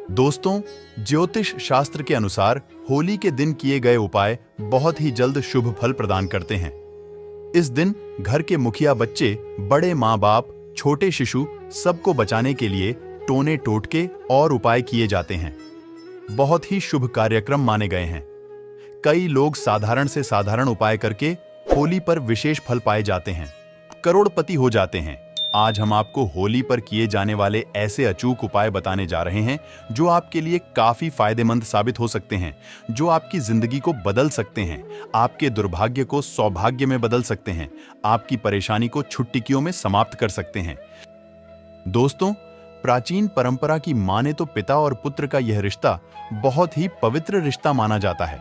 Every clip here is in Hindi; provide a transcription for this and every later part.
दोस्तों, ज्योतिष शास्त्र के अनुसार होली के दिन किए गए उपाय बहुत ही जल्द शुभ फल प्रदान करते हैं। इस दिन घर के मुखिया बच्चे, बड़े माँ बाप, छोटे शिशु सबको बचाने के लिए टोने टोटके और उपाय किए जाते हैं। बहुत ही शुभ कार्यक्रम माने गए हैं। कई लोग साधारण से साधारण उपाय करके होली पर विशेष फल पाए जाते हैं, करोड़पति हो जाते हैं। आज हम आपको होली पर किए जाने वाले ऐसे अचूक उपाय बताने जा रहे हैं जो आपके लिए काफी फायदेमंद साबित हो सकते हैं, जो आपकी जिंदगी को बदल सकते हैं, आपके दुर्भाग्य को सौभाग्य में बदल सकते हैं, आपकी परेशानी को छुट्टियों में समाप्त कर सकते हैं। दोस्तों, प्राचीन परंपरा की माने तो पिता और पुत्र का यह रिश्ता बहुत ही पवित्र रिश्ता माना जाता है।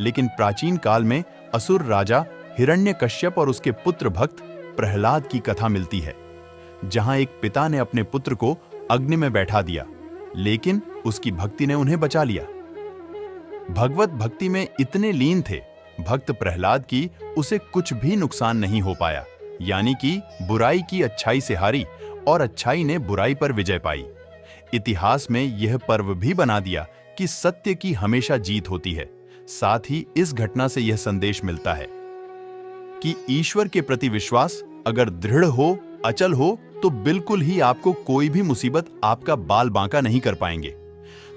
लेकिन प्राचीन काल में असुर राजा हिरण्यकश्यप और उसके पुत्र भक्त प्रहलाद की कथा मिलती है, जहां एक पिता ने अपने पुत्र को अग्नि में बैठा दिया, लेकिन उसकी भक्ति ने उन्हें बचा लिया। भगवत भक्ति में इतने लीन थे भक्त प्रहलाद की उसे कुछ भी नुकसान नहीं हो पाया, यानी कि बुराई की अच्छाई से हारी और अच्छाई ने बुराई पर विजय पाई। इतिहास में यह पर्व भी बना दिया कि सत्य की हमेशा जीत होती है। साथ ही इस घटना से यह संदेश मिलता है कि ईश्वर के प्रति विश्वास अगर दृढ़ हो, अचल हो, तो बिल्कुल ही आपको कोई भी मुसीबत आपका बाल बांका नहीं कर पाएंगे।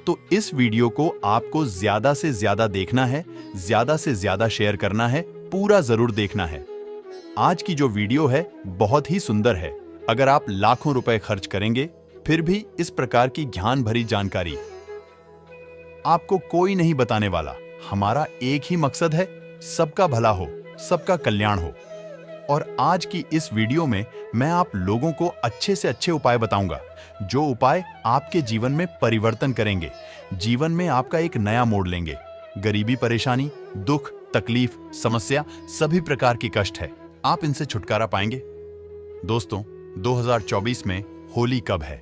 तो इस वीडियो को आपको ज्यादा से ज्यादा देखना है, ज्यादा से ज्यादा शेयर करना है, पूरा जरूर देखना है। आज की जो वीडियो है बहुत ही सुंदर है। अगर आप लाखों रुपए खर्च करेंगे फिर भी इस प्रकार की ज्ञान भरी जानकारी आपको कोई नहीं बताने वाला। हमारा एक ही मकसद है, सबका भला हो, सबका कल्याण हो। और आज की इस वीडियो में मैं आप लोगों को अच्छे से अच्छे उपाय बताऊंगा, जो उपाय आपके जीवन में परिवर्तन करेंगे, जीवन में आपका एक नया मोड़ लेंगे। गरीबी, परेशानी, दुख, तकलीफ, समस्या, सभी प्रकार की कष्ट है, आप इनसे छुटकारा पाएंगे। दोस्तों, 2024 में होली कब है?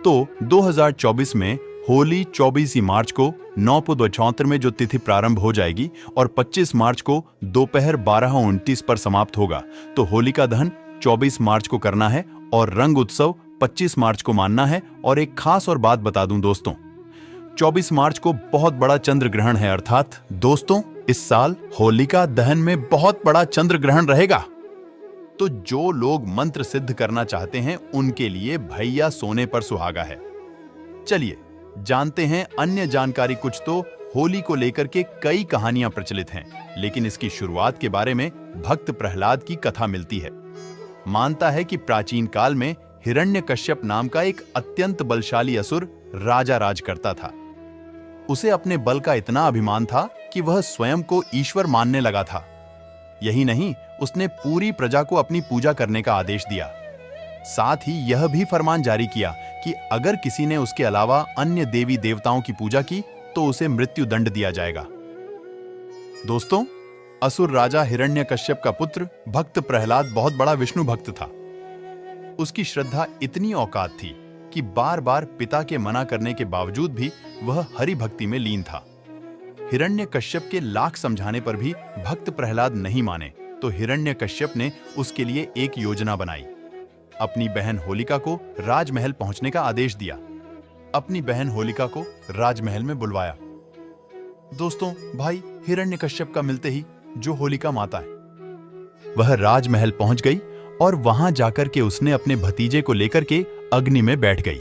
तो 2024 में होली 24 मार्च को 9:74 में जो तिथि प्रारंभ हो जाएगी और 25 मार्च को दोपहर 12:29 पर समाप्त होगा। तो होलिका दहन 24 मार्च को करना है और रंग उत्सव 25 मार्च को मानना है। और एक खास और बात बता दूं दोस्तों, 24 मार्च को बहुत बड़ा चंद्र ग्रहण है। अर्थात दोस्तों, इस साल होलिका दहन में बहुत बड़ा चंद्र ग्रहण रहेगा। तो जो लोग मंत्र सिद्ध करना चाहते हैं उनके लिए भैया सोने पर सुहागा है। चलिए जानते हैं अन्य जानकारी। कुछ तो होली को लेकर के कई कहानियां प्रचलित हैं, लेकिन इसकी शुरुआत के बारे में भक्त प्रहलाद की कथा मिलती है। मानता है कि प्राचीन काल में हिरण्यकश्यप नाम का एक अत्यंत बलशाली असुर राजा राज करता था। उसे अपने बल का इतना अभिमान था कि वह स्वयं को ईश्वर मानने लगा था। यही नहीं, उसने पूरी प्रजा को अपनी पूजा करने का आदेश दिया। साथ ही यह भी फरमान जारी किया कि अगर किसी ने उसके अलावा अन्य देवी देवताओं की पूजा की तो उसे मृत्यु दंड दिया जाएगा। दोस्तों, असुर राजा हिरण्यकश्यप का पुत्र भक्त प्रहलाद बहुत बड़ा विष्णु भक्त था। उसकी श्रद्धा इतनी औकात थी कि बार बार पिता के मना करने के बावजूद भी वह हरि भक्ति में लीन था। हिरण्यकश्यप के लाख समझाने पर भी भक्त प्रहलाद नहीं माने, तो हिरण्यकश्यप ने उसके लिए एक योजना बनाई। अपनी बहन होलिका को राजमहल पहुंचने का आदेश दिया। अपनी बहन होलिका को राजमहल में बुलवाया। दोस्तों, भाई हिरण्यकश्यप का मिलते ही जो होलिका माता है वह राजमहल पहुंच गई और वहां जाकर के उसने अपने भतीजे को लेकर के अग्नि में बैठ गई।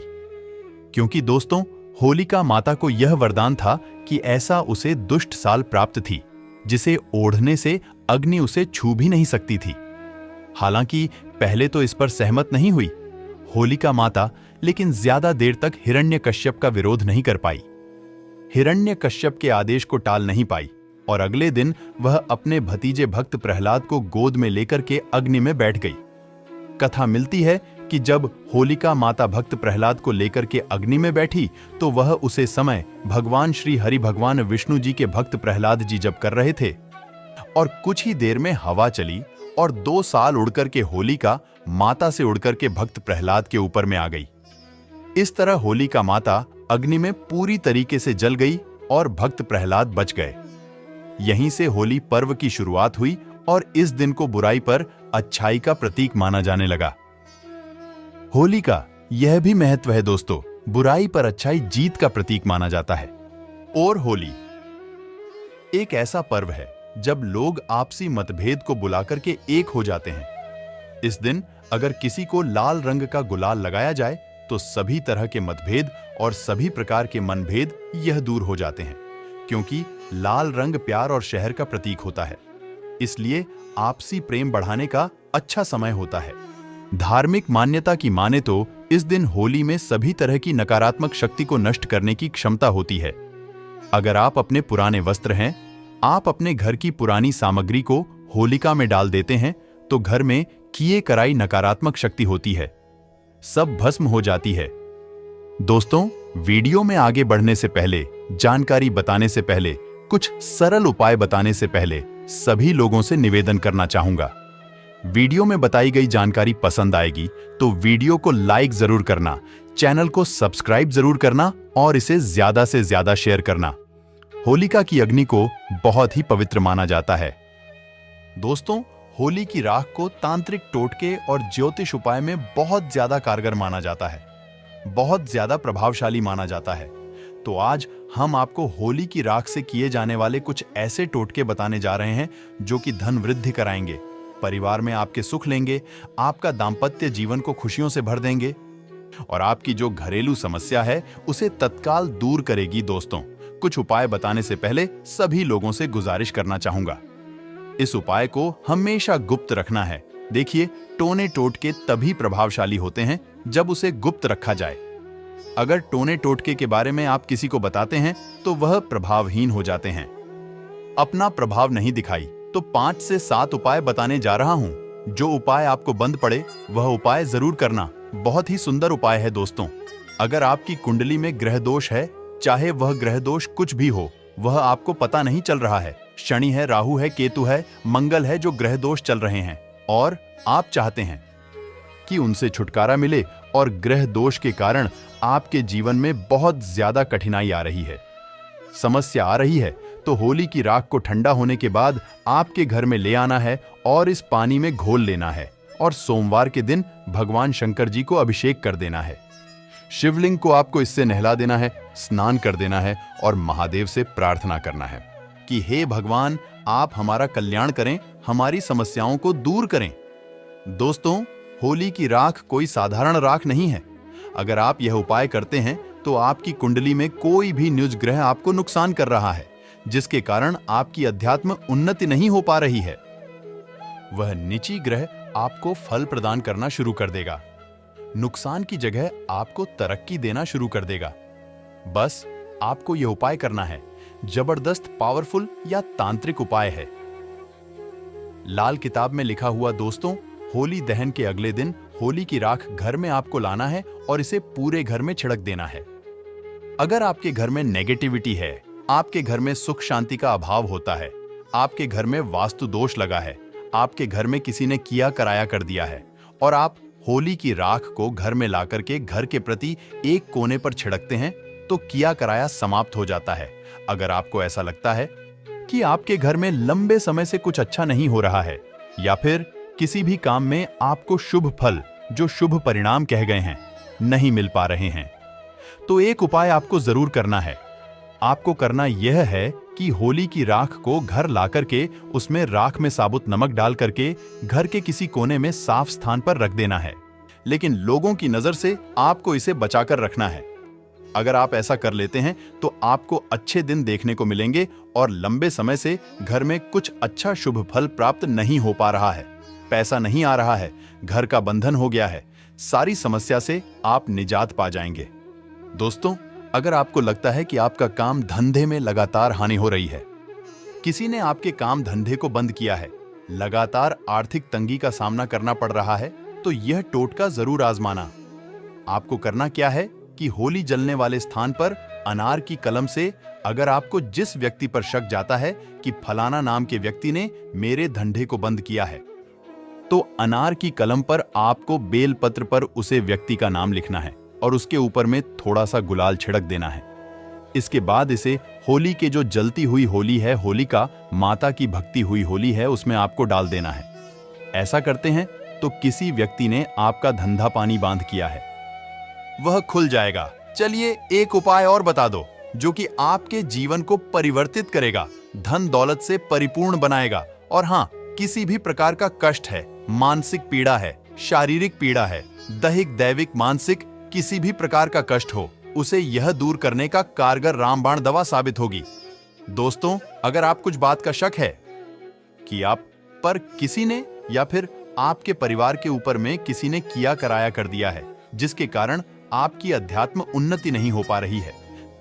क्योंकि दोस्तों, होलिका माता को यह वरदान था कि ऐसा उसे दुष्ट साल प्राप्त थी जिसे ओढ़ने से अग्नि उसे छू भी नहीं सकती थी। हालांकि पहले तो इस पर सहमत नहीं हुई होलिका माता, लेकिन ज्यादा देर तक हिरण्यकश्यप का विरोध नहीं कर पाई। हिरण्यकश्यप के आदेश को टाल नहीं पाई और अगले दिन वह अपने भतीजे भक्त प्रहलाद को गोद में लेकर के अग्नि में बैठ गई। कथा मिलती है कि जब होलिका माता भक्त प्रहलाद को लेकर के अग्नि में बैठी तो वह उसे समय भगवान श्री हरि भगवान विष्णु जी के भक्त प्रहलाद जी जप कर रहे थे और कुछ ही देर में हवा चली और 2 साल उड़कर के होलिका माता से उड़कर के भक्त प्रहलाद के ऊपर में आ गई। इस तरह होलिका माता अग्नि में पूरी तरीके से जल गई और भक्त प्रहलाद बच गए। यहीं से होली पर्व की शुरुआत हुई और इस दिन को बुराई पर अच्छाई का प्रतीक माना जाने लगा। होली का यह भी महत्व है दोस्तों, बुराई पर अच्छाई जीत का प्रतीक माना जाता है। और होली एक ऐसा पर्व है जब लोग आपसी मतभेद को बुलाकर के एक हो जाते हैं। इस दिन अगर किसी को लाल रंग का गुलाल लगाया जाए तो सभी तरह के मतभेद और सभी प्रकार के मनभेद यह दूर हो जाते हैं, क्योंकि लाल रंग प्यार और शहर का प्रतीक होता है। इसलिए आपसी प्रेम बढ़ाने का अच्छा समय होता है। धार्मिक मान्यता की माने तो इस दिन होली में सभी तरह की नकारात्मक शक्ति को नष्ट करने की क्षमता होती है। अगर आप अपने पुराने वस्त्र हैं, आप अपने घर की पुरानी सामग्री को होलिका में डाल देते हैं तो घर में किए कराई नकारात्मक शक्ति होती है, सब भस्म हो जाती है। दोस्तों, वीडियो में आगे बढ़ने से पहले, जानकारी बताने से पहले, कुछ सरल उपाय बताने से पहले सभी लोगों से निवेदन करना चाहूंगा। वीडियो में बताई गई जानकारी पसंद आएगी तो वीडियो को लाइक जरूर करना, चैनल को सब्सक्राइब जरूर करना और इसे ज्यादा से ज्यादा शेयर करना। होलिका की अग्नि को बहुत ही पवित्र माना जाता है। दोस्तों, होली की राख को तांत्रिक टोटके और ज्योतिष उपाय में बहुत ज्यादा कारगर माना जाता है, बहुत ज्यादा प्रभावशाली माना जाता है। तो आज हम आपको होली की राख से किए जाने वाले कुछ ऐसे टोटके बताने जा रहे हैं जो कि धन वृद्धि कराएंगे, परिवार में आपके सुख लेंगे, आपका दांपत्य जीवन को खुशियों से भर देंगे और आपकी जो घरेलू समस्या है उसे तत्काल दूर करेगी। दोस्तों, कुछ उपाय बताने से पहले सभी लोगों से गुजारिश करना चाहूंगा, इस उपाय को हमेशा गुप्त रखना है। देखिए, टोने टोटके तभी प्रभावशाली होते हैं जब उसे गुप्त रखा जाए। अगर टोने टोटके के बारे में आप किसी को बताते हैं तो वह प्रभावहीन हो जाते हैं। अपना प्रभाव नहीं दिखाई तो 5 से 7 उपाय बताने जा रहा हूं। जो उपाय आपको बंद पड़े वह उपाय जरूर करना। बहुत ही सुंदर उपाय है दोस्तों। अगर आपकी कुंडली में ग्रह दोष है, चाहे वह ग्रह दोष कुछ भी हो, वह आपको पता नहीं चल रहा है, शनि है, राहु है, केतु है, मंगल है, जो ग्रह दोष चल रहे हैं और आप चाहते हैं कि उनसे छुटकारा मिले और ग्रह दोष के कारण आपके जीवन में बहुत ज्यादा कठिनाई आ रही है, समस्या आ रही है, तो होली की राख को ठंडा होने के बाद आपके घर में ले आना है और इस पानी में घोल लेना है और सोमवार के दिन भगवान शंकर जी को अभिषेक कर देना है। शिवलिंग को आपको इससे नहला देना है, स्नान कर देना है और महादेव से प्रार्थना करना है कि हे भगवान, आप हमारा कल्याण करें, हमारी समस्याओं को दूर करें। दोस्तों, होली की राख कोई साधारण राख नहीं है। अगर आप यह उपाय करते हैं तो आपकी कुंडली में कोई भी न्यूज ग्रह आपको नुकसान कर रहा है, जिसके कारण आपकी अध्यात्म उन्नति नहीं हो पा रही है। वह नीची ग्रह आपको फल प्रदान करना शुरू कर देगा, नुकसान की जगह आपको तरक्की देना शुरू कर देगा। बस आपको यह उपाय करना है। जबरदस्त, पावरफुल या तांत्रिक उपाय है। लाल किताब में लिखा हुआ। दोस्तों, होली दहन के अगले दिन होली की राख घर में आपको लाना है और इसे पूरे घर में छिड़क देना है। अगर आपके घर में नेगेटिविटी है, आपके घर में सुख शांति का अभाव होता है, आपके घर में वास्तु दोष लगा है, आपके घर में किसी ने किया कराया कर दिया है और आप होली की राख को घर में लाकर के घर के प्रति एक कोने पर छिड़कते हैं तो किया कराया समाप्त हो जाता है। अगर आपको ऐसा लगता है कि आपके घर में लंबे समय से कुछ अच्छा नहीं हो रहा है या फिर किसी भी काम में आपको शुभ फल, जो शुभ परिणाम कह गए हैं, नहीं मिल पा रहे हैं, तो एक उपाय आपको जरूर करना है। आपको करना यह है कि होली की राख को घर लाकर के उसमें राख में साबुत नमक डाल करके घर के किसी कोने में साफ स्थान पर रख देना है, लेकिन लोगों की नजर से आपको इसे बचाकर रखना है। अगर आप ऐसा कर लेते हैं तो आपको अच्छे दिन देखने को मिलेंगे और लंबे समय से घर में कुछ अच्छा शुभ फल प्राप्त नहीं हो पा रहा है, पैसा नहीं आ रहा है, घर का बंधन हो गया है, सारी समस्या से आप निजात पा जाएंगे। दोस्तों, अगर आपको लगता है कि आपका काम धंधे में लगातार हानि हो रही है, किसी ने आपके काम धंधे को बंद किया है, लगातार आर्थिक तंगी का सामना करना पड़ रहा है, तो यह टोटका जरूर आजमाना। आपको करना क्या है कि होली जलने वाले स्थान पर अनार की कलम से, अगर आपको जिस व्यक्ति पर शक जाता है कि फलाना नाम के व्यक्ति ने मेरे धंधे को बंद किया है, तो अनार की कलम पर आपको बेलपत्र पर उसे व्यक्ति का नाम लिखना है और उसके ऊपर में थोड़ा सा गुलाल छिड़क देना है। इसके बाद इसे होली के जो जलती हुई होली है, होलिका माता की भक्ति हुई होली है, उसमें आपको डाल देना है। ऐसा करते हैं तो किसी व्यक्ति ने आपका धंधा पानी बांध किया है, वह खुल जाएगा, चलिए एक उपाय और बता दो जो कि आपके जीवन को परिवर्तित करेगा, धन दौलत से परिपूर्ण बनाएगा। और हाँ, किसी भी प्रकार का कष्ट है, मानसिक पीड़ा है, शारीरिक पीड़ा है, दैहिक दैविक मानसिक किसी भी प्रकार का कष्ट हो, उसे यह दूर करने का कारगर रामबाण दवा साबित होगी। दोस्तों, अगर आप कुछ बात का शक है कि आप पर किसी ने या फिर आपके परिवार के ऊपर में किसी ने किया कराया कर दिया है, जिसके कारण आपकी अध्यात्म उन्नति नहीं हो पा रही है,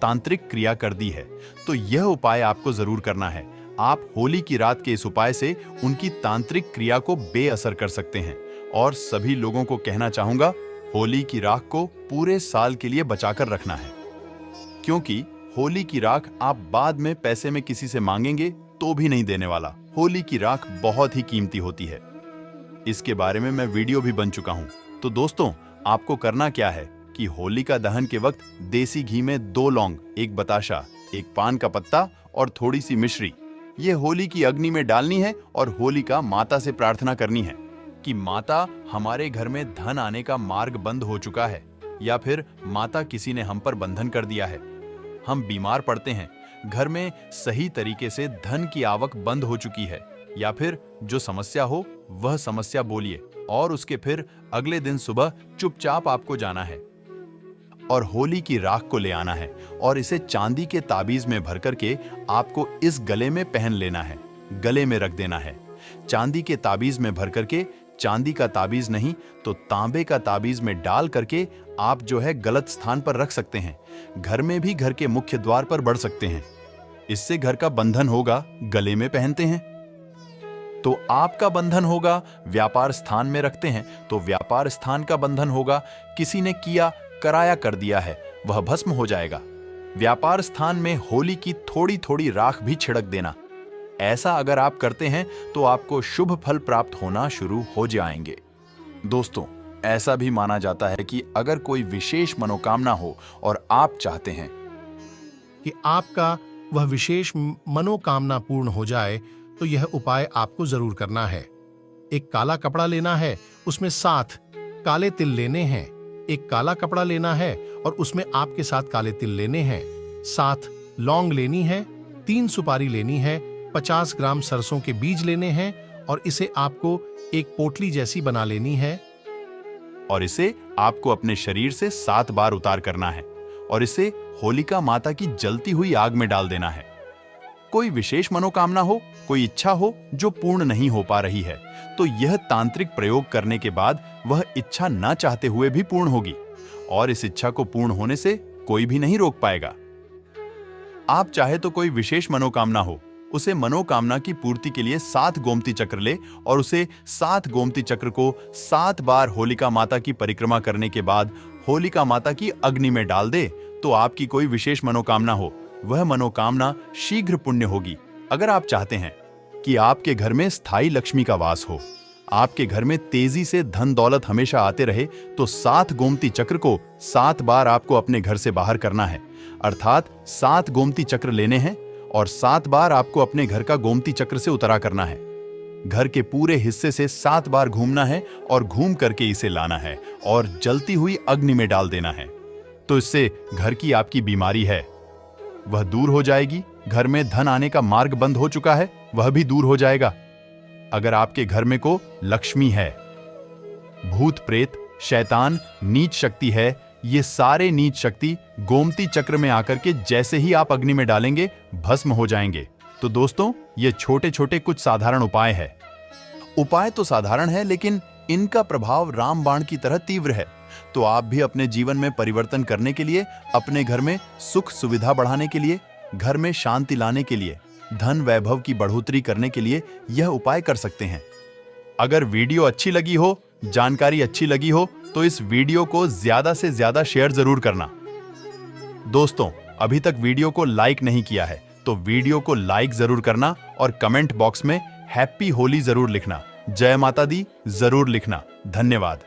तांत्रिक क्रिया कर दी है, तो यह उपाय आपको जरूर करना है। आप होली की रात के इस उपाय से उनकी तांत्रिक क्रिया को बेअसर कर सकते हैं। और सभी लोगों को कहना चाहूंगा, होली की राख को पूरे साल के लिए बचाकर रखना है, क्योंकि होली की राख आप बाद में पैसे में किसी से मांगेंगे तो भी नहीं देने वाला। होली की राख बहुत ही कीमती होती है। इसके बारे में मैं वीडियो भी बन चुका हूं। तो दोस्तों, आपको करना क्या है कि होलिका दहन के वक्त देसी घी में 2 लौंग, 1 बताशा, 1 पान का पत्ता और थोड़ी सी मिश्री, ये होली की अग्नि में डालनी है और होलिका माता से प्रार्थना करनी है कि माता, हमारे घर में धन आने का मार्ग बंद हो चुका है, या फिर माता, किसी ने हम पर बंधन कर दिया है, हम बीमार पड़ते हैं, घर में सही तरीके से धन की आवक बंद हो चुकी है, या फिर जो समस्या हो वह समस्या बोलिए और उसके फिर अगले दिन सुबह चुपचाप आपको जाना है और होली की राख को ले आना है और इसे चांदी के ताबीज में भर करके आपको इस गले में पहन लेना है, गले में रख देना है। चांदी के ताबीज में भर करके, चांदी का ताबीज नहीं तो तांबे का ताबीज में डाल करके आप जो है गलत स्थान पर रख सकते हैं। घर में भी घर के मुख्य द्वार पर बढ़ सकते हैं। इससे घर का बंधन होगा, गले में पहनते हैं तो आपका बंधन होगा। व्यापार स्थान में रखते हैं तो व्यापार स्थान का बंधन होगा। किसी ने किया कराया कर दिया है, वह भस्म हो जाएगा। व्यापार स्थान में होली की थोड़ी थोड़ी राख भी छिड़क देना। ऐसा अगर आप करते हैं तो आपको शुभ फल प्राप्त होना शुरू हो जाएंगे। दोस्तों, ऐसा भी माना जाता है कि अगर कोई विशेष मनोकामना हो और आप चाहते हैं कि आपका वह विशेष मनोकामना पूर्ण हो जाए, तो यह उपाय आपको जरूर करना है। एक काला कपड़ा लेना है, उसमें 7 काले तिल लेने हैं। एक काला कपड़ा लेना है और उसमें आपके 7 काले तिल लेने हैं। 7 लौंग लेनी है, 3 सुपारी लेनी है, 50 ग्राम सरसों के बीज लेने हैं और इसे आपको एक पोटली जैसी बना लेनी है। और इसे आपको अपने शरीर से 7 बार उतार करना है और इसे होलिका माता की जलती हुई आग में डाल देना है। कोई विशेष मनोकामना हो, कोई इच्छा हो जो पूर्ण नहीं हो पा रही है, तो यह तांत्रिक प्रयोग करने के बाद वह इच्छा ना चाहते हुए भी पूर्ण होगी और इस इच्छा को पूर्ण होने से कोई भी नहीं रोक पाएगा। आप चाहे तो कोई विशेष मनोकामना हो, उसे मनोकामना की पूर्ति के लिए 7 गोमती चक्र ले और उसे 7 गोमती चक्र को 7 बार होलिका माता की परिक्रमा करने के बाद होलिका माता की अग्नि में डाल दे, तो आपकी कोई विशेष मनोकामना हो, वह मनोकामना शीघ्र पुण्य होगी। अगर आप चाहते हैं कि आपके घर में स्थायी लक्ष्मी का वास हो, आपके घर में तेजी से धन दौलत हमेशा आते रहे, तो 7 गोमती चक्र को 7 बार आपको अपने घर से बाहर करना है। अर्थात 7 गोमती चक्र लेने हैं और 7 बार आपको अपने घर का गोमती चक्र से उतरा करना है। घर के पूरे हिस्से से 7 बार घूमना है और घूम करके इसे लाना है और जलती हुई अग्नि में डाल देना है। तो इससे घर की आपकी बीमारी है वह दूर हो जाएगी। घर में धन आने का मार्ग बंद हो चुका है, वह भी दूर हो जाएगा। अगर आपके घर में को लक्ष्मी है, भूत प्रेत, शैतान, नीच शक्ति है, ये सारे नीच शक्ति गोमती चक्र में आकर के जैसे ही आप अग्नि में डालेंगे भस्म हो जाएंगे। तो दोस्तों, ये छोटे छोटे कुछ साधारण उपाय है। उपाय तो साधारण है, लेकिन इनका प्रभाव रामबाण की तरह तीव्र है। तो आप भी अपने जीवन में परिवर्तन करने के लिए, अपने घर में सुख सुविधा बढ़ाने के लिए, घर में शांति लाने के लिए, धन वैभव की बढ़ोतरी करने के लिए यह उपाय कर सकते हैं। अगर वीडियो अच्छी लगी हो, जानकारी अच्छी लगी हो, तो इस वीडियो को ज्यादा से ज्यादा शेयर जरूर करना। दोस्तों, अभी तक वीडियो को लाइक नहीं किया है तो वीडियो को लाइक जरूर करना और कमेंट बॉक्स में हैप्पी होली जरूर लिखना, जय माता दी जरूर लिखना। धन्यवाद।